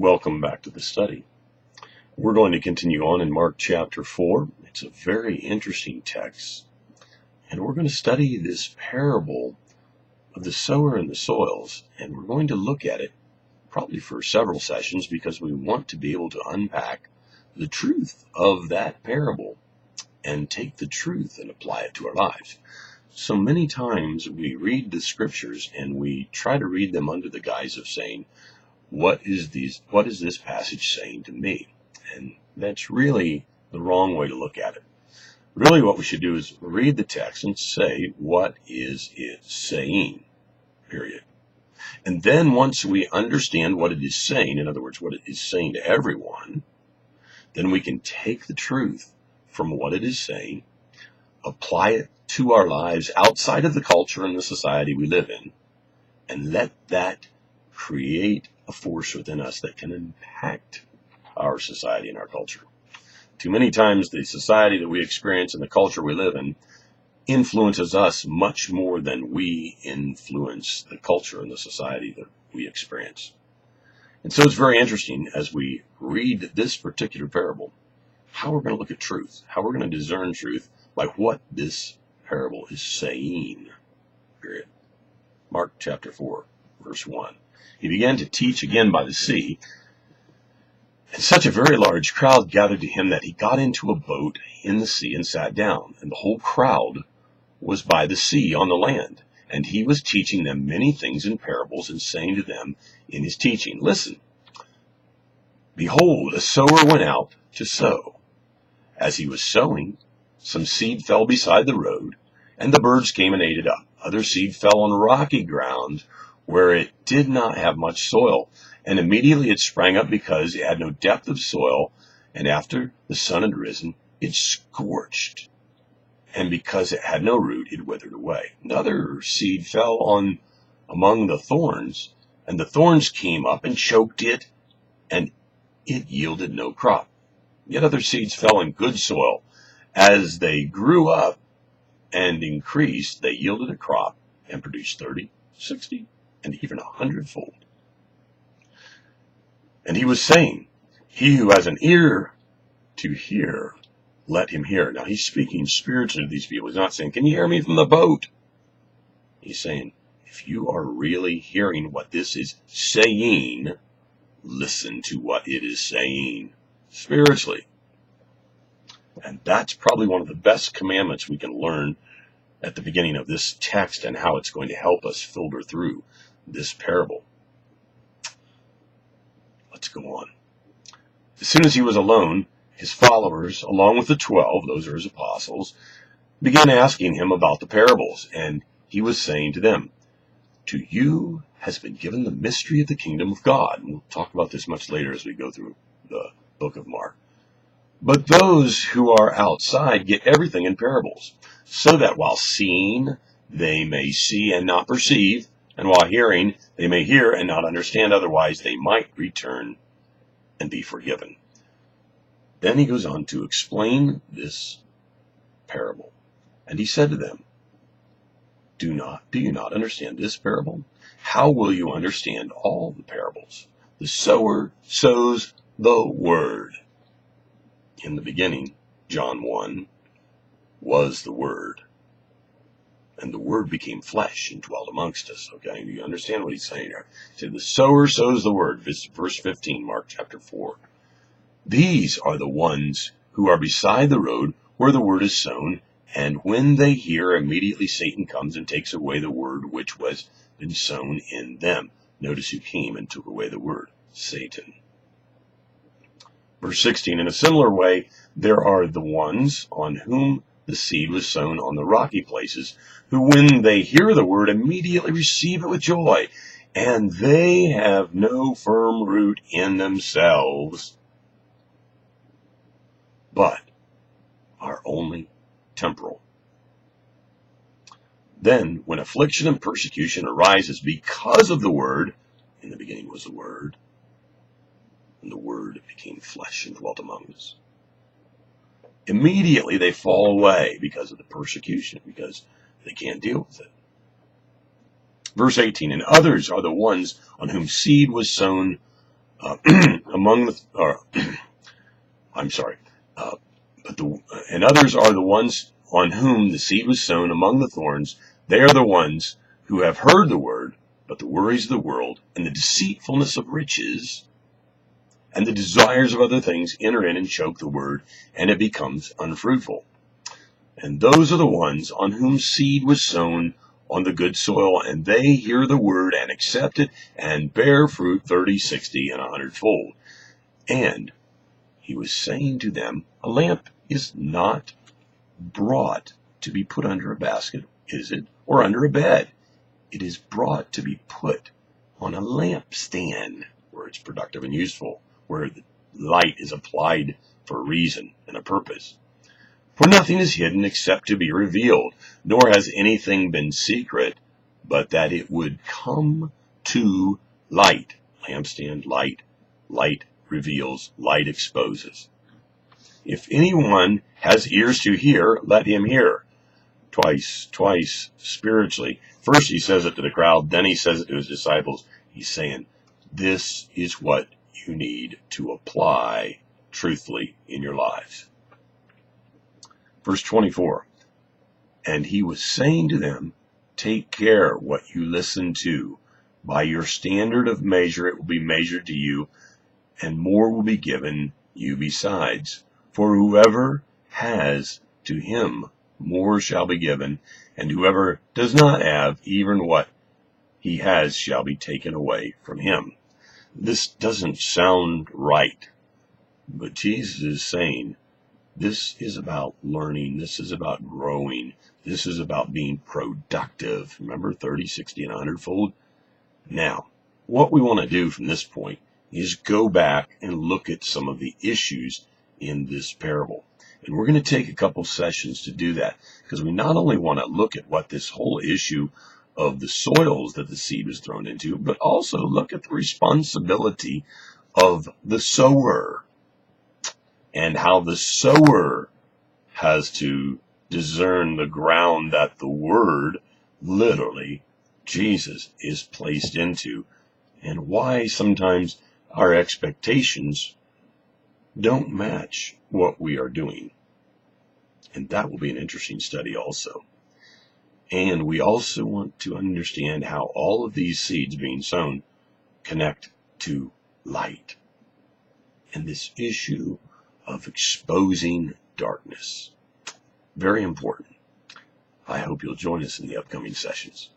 Welcome back to the study. We're going to continue on in Mark chapter 4. It's a very interesting text, and we're going to study this parable of the sower and the soils, and we're going to look at it probably for several sessions because we want to be able to unpack the truth of that parable and take the truth and apply it to our lives. So many times we read the scriptures and we try to read them under the guise of saying, what is this passage saying to me? And that's really the wrong way to look at it. Really what we should do is read the text and say, what is it saying? Period. And then once we understand what it is saying, in other words, what it is saying to everyone, then we can take the truth from what it is saying, apply it to our lives outside of the culture and the society we live in, and let that create a force within us that can impact our society and our culture. Too many times the society that we experience and the culture we live in influences us much more than we influence the culture and the society that we experience. And so it's very interesting as we read this particular parable, how we're going to look at truth, how we're going to discern truth by what this parable is saying. Period. Mark chapter 4, verse 1. He began to teach again by the sea, and such a very large crowd gathered to him that he got into a boat in the sea and sat down, and the whole crowd was by the sea on the land. And he was teaching them many things in parables, and saying to them in his teaching, Listen, behold, a sower went out to sow. As he was sowing, some seed fell beside the road, and the birds came and ate it up. Other seed fell on rocky ground, where it did not have much soil, and immediately it sprang up because it had no depth of soil, and after the sun had risen, it scorched, and because it had no root, it withered away. Another seed fell on among the thorns, and the thorns came up and choked it, and it yielded no crop. Yet other seeds fell in good soil. As they grew up and increased, they yielded a crop and produced 30, 60, and even 100-fold. And he was saying, He who has an ear to hear, let him hear. Now he's speaking spiritually to these people. He's not saying, can you hear me from the boat? He's saying, if you are really hearing what this is saying, listen to what it is saying spiritually. And that's probably one of the best commandments we can learn at the beginning of this text and how it's going to help us filter through this parable. Let's go on. As soon as he was alone, his followers, along with the 12, those are his apostles, began asking him about the parables. And he was saying to them, To you has been given the mystery of the kingdom of God. And we'll talk about this much later as we go through the book of Mark. But those who are outside get everything in parables, so that while seeing, they may see and not perceive, and while hearing, they may hear and not understand, otherwise they might return and be forgiven. Then he goes on to explain this parable. And he said to them, Do you not understand this parable? How will you understand all the parables? The sower sows the word. In the beginning, John 1, was the Word. And the Word became flesh and dwelt amongst us. Okay, do you understand what he's saying here? He said, the sower sows the word. Verse 15, Mark chapter 4. These are the ones who are beside the road where the word is sown. And when they hear, immediately Satan comes and takes away the word which was been sown in them. Notice who came and took away the word. Satan. Verse 16, in a similar way, there are the ones on whom the seed was sown on the rocky places, who when they hear the word immediately receive it with joy, and they have no firm root in themselves, but are only temporal. Then, when affliction and persecution arises because of the word, in the beginning was the word, and the word became flesh and dwelt among us. Immediately they fall away because of the persecution, because they can't deal with it. Verse 18, and others are the ones on whom seed was sown Uh, among the, I'm sorry, and others are the ones on whom the seed was sown among the thorns. They are the ones who have heard the word, but the worries of the world and the deceitfulness of riches and the desires of other things enter in and choke the word, and it becomes unfruitful. And those are the ones on whom seed was sown on the good soil, and they hear the word and accept it and bear fruit 30, 60, and 100-fold. And he was saying to them, a lamp is not brought to be put under a basket, is it? Or under a bed. It is brought to be put on a lampstand, where it's productive and useful, where the light is applied for a reason and a purpose. For nothing is hidden except to be revealed, nor has anything been secret, but that it would come to light. Lampstand, light. Light reveals, light exposes. If anyone has ears to hear, let him hear. Twice, spiritually. First he says it to the crowd, then he says it to his disciples. He's saying, this is what you need to apply truthfully in your lives. Verse 24, and he was saying to them, take care what you listen to. By your standard of measure it will be measured to you, and more will be given you besides. For whoever has, to him more shall be given, and whoever does not have, even what he has shall be taken away from him. This doesn't sound right, but Jesus is saying, this is about learning. This is about growing. This is about being productive. Remember, 30, 60, and 100-fold? Now, what we want to do from this point is go back and look at some of the issues in this parable. And we're going to take a couple sessions to do that, because we not only want to look at what this whole issue of the soils that the seed was thrown into, but also look at the responsibility of the sower, and how the sower has to discern the ground that the word, literally, Jesus, is placed into, and why sometimes our expectations don't match what we are doing. And that will be an interesting study also. And we also want to understand how all of these seeds being sown connect to light and this issue of exposing darkness. Very important. I hope you'll join us in the upcoming sessions.